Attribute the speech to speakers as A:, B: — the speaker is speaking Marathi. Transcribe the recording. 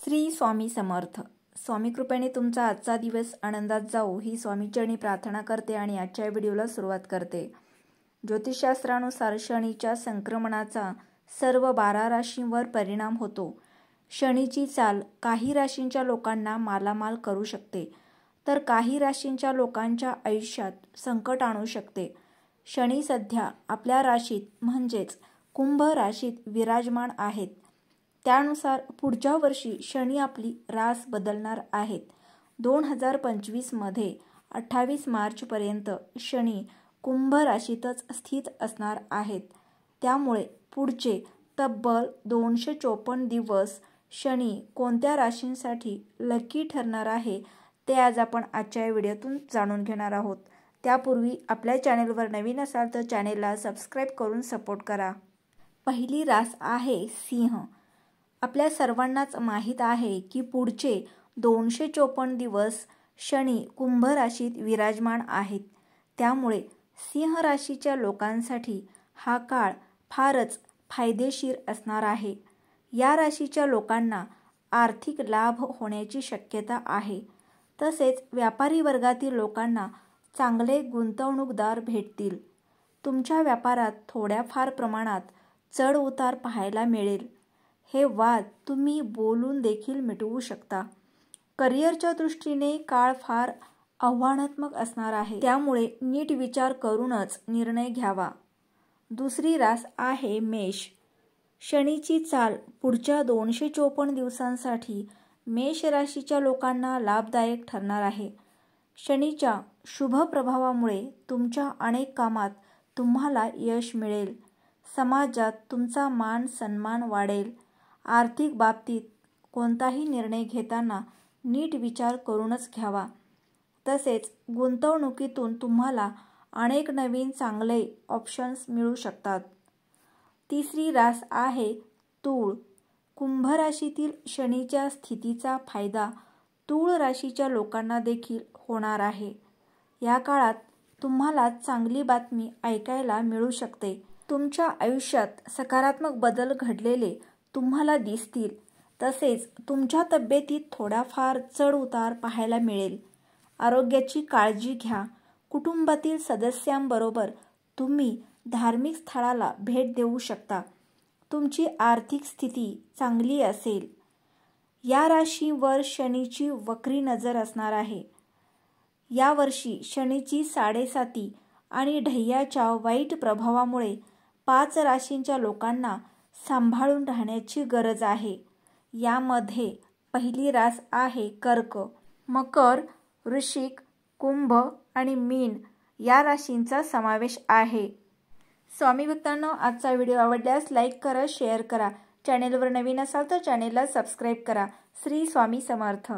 A: श्री स्वामी समर्थ. स्वामी कृपेने तुमचा आजचा दिवस आनंदात जाओ ही स्वामीचरणी प्रार्थना करते आणि आजच्या व्हिडिओला सुरुवात करते. ज्योतिषशास्त्रानुसार शनीच्या संक्रमणाचा सर्व 12 राशींवर परिणाम होतो. शनीची चाल काही राशींच्या लोकांना मालामाल करू शकते, तर काही राशींच्या लोकांच्या आयुष्यात संकट आणू शकते. शनी सध्या आपल्या राशीत म्हणजेच कुंभ राशीत विराजमान आहेत. त्यानुसार पुढच्या वर्षी शनी आपली रास बदलणार आहेत. 2025 मध्ये 28 मार्चपर्यंत शनी कुंभ राशीतच स्थित असणार आहेत. त्यामुळे पुढचे तब्बल 254 दिवस शनी कोणत्या राशींसाठी लकी ठरणार आहे ते आज आपण आजच्या व्हिडिओतून जाणून घेणार आहोत. त्यापूर्वी आपल्या चॅनेलवर नवीन असाल तर चॅनेलला सबस्क्राईब करून सपोर्ट करा. पहिली रास आहे सिंह. आपल्या सर्वांनाच माहीत आहे की पुढचे 254 दिवस शनी कुंभ राशीत विराजमान आहेत. त्यामुळे सिंह राशीच्या लोकांसाठी हा काळ फारच फायदेशीर असणार आहे. या राशीच्या लोकांना आर्थिक लाभ होण्याची शक्यता आहे. तसेच व्यापारी वर्गातील लोकांना चांगले गुंतवणूकदार भेटतील. तुमच्या व्यापारात थोड्याफार प्रमाणात चढ उतार पाहायला मिळेल. हे वाद तुम्ही बोलून देखील मिटवू शकता. करिअरच्या दृष्टीने काळ फार आव्हानात्मक असणार आहे. त्यामुळे नीट विचार करूनच निर्णय घ्यावा. दुसरी रास आहे मेष. शनीची चाल पुढच्या 254 दिवसांसाठी मेष राशीच्या लोकांना लाभदायक ठरणार आहे. शनीच्या शुभ प्रभावामुळे तुमच्या अनेक कामात तुम्हाला यश मिळेल. समाजात तुमचा मान सन्मान वाढेल. आर्थिक बाबतीत कोणताही निर्णय घेताना नीट विचार करूनच घ्यावा. तसेच गुंतवणुकीतून तुम्हाला अनेक नवीन चांगले ऑप्शन्स मिळू शकतात. तिसरी रास आहे तूळ. कुंभ राशीतील शनीच्या स्थितीचा फायदा तूळ राशीच्या लोकांना देखील होणार आहे. या काळात तुम्हाला चांगली बातमी ऐकायला मिळू शकते. तुमच्या आयुष्यात सकारात्मक बदल घडलेले तुम्हाला दिसतील. तसेच तुमच्या तब्येतीत थोडाफार चढ उतार पाहायला मिळेल. आरोग्याची काळजी घ्या. कुटुंबातील सदस्यांबरोबर तुम्ही धार्मिक स्थळाला भेट देऊ शकता. तुमची आर्थिक स्थिती चांगली असेल. या राशीवर शनीची वक्री नजर असणार आहे. यावर्षी शनीची 7.5 आणि ढय्याच्या वाईट प्रभावामुळे 5 राशींच्या लोकांना सांभाळून राहण्याची गरज आहे. यामध्ये पहिली रास आहे कर्क. मकर, वृश्चिक, कुंभ आणि मीन या राशींचा समावेश आहे. स्वामी भक्तांनो, आजचा व्हिडिओ आवडल्यास लाईक करा, शेअर करा. चॅनेलवर नवीन असाल तर चॅनेलला सबस्क्राईब करा. श्री स्वामी समर्थ.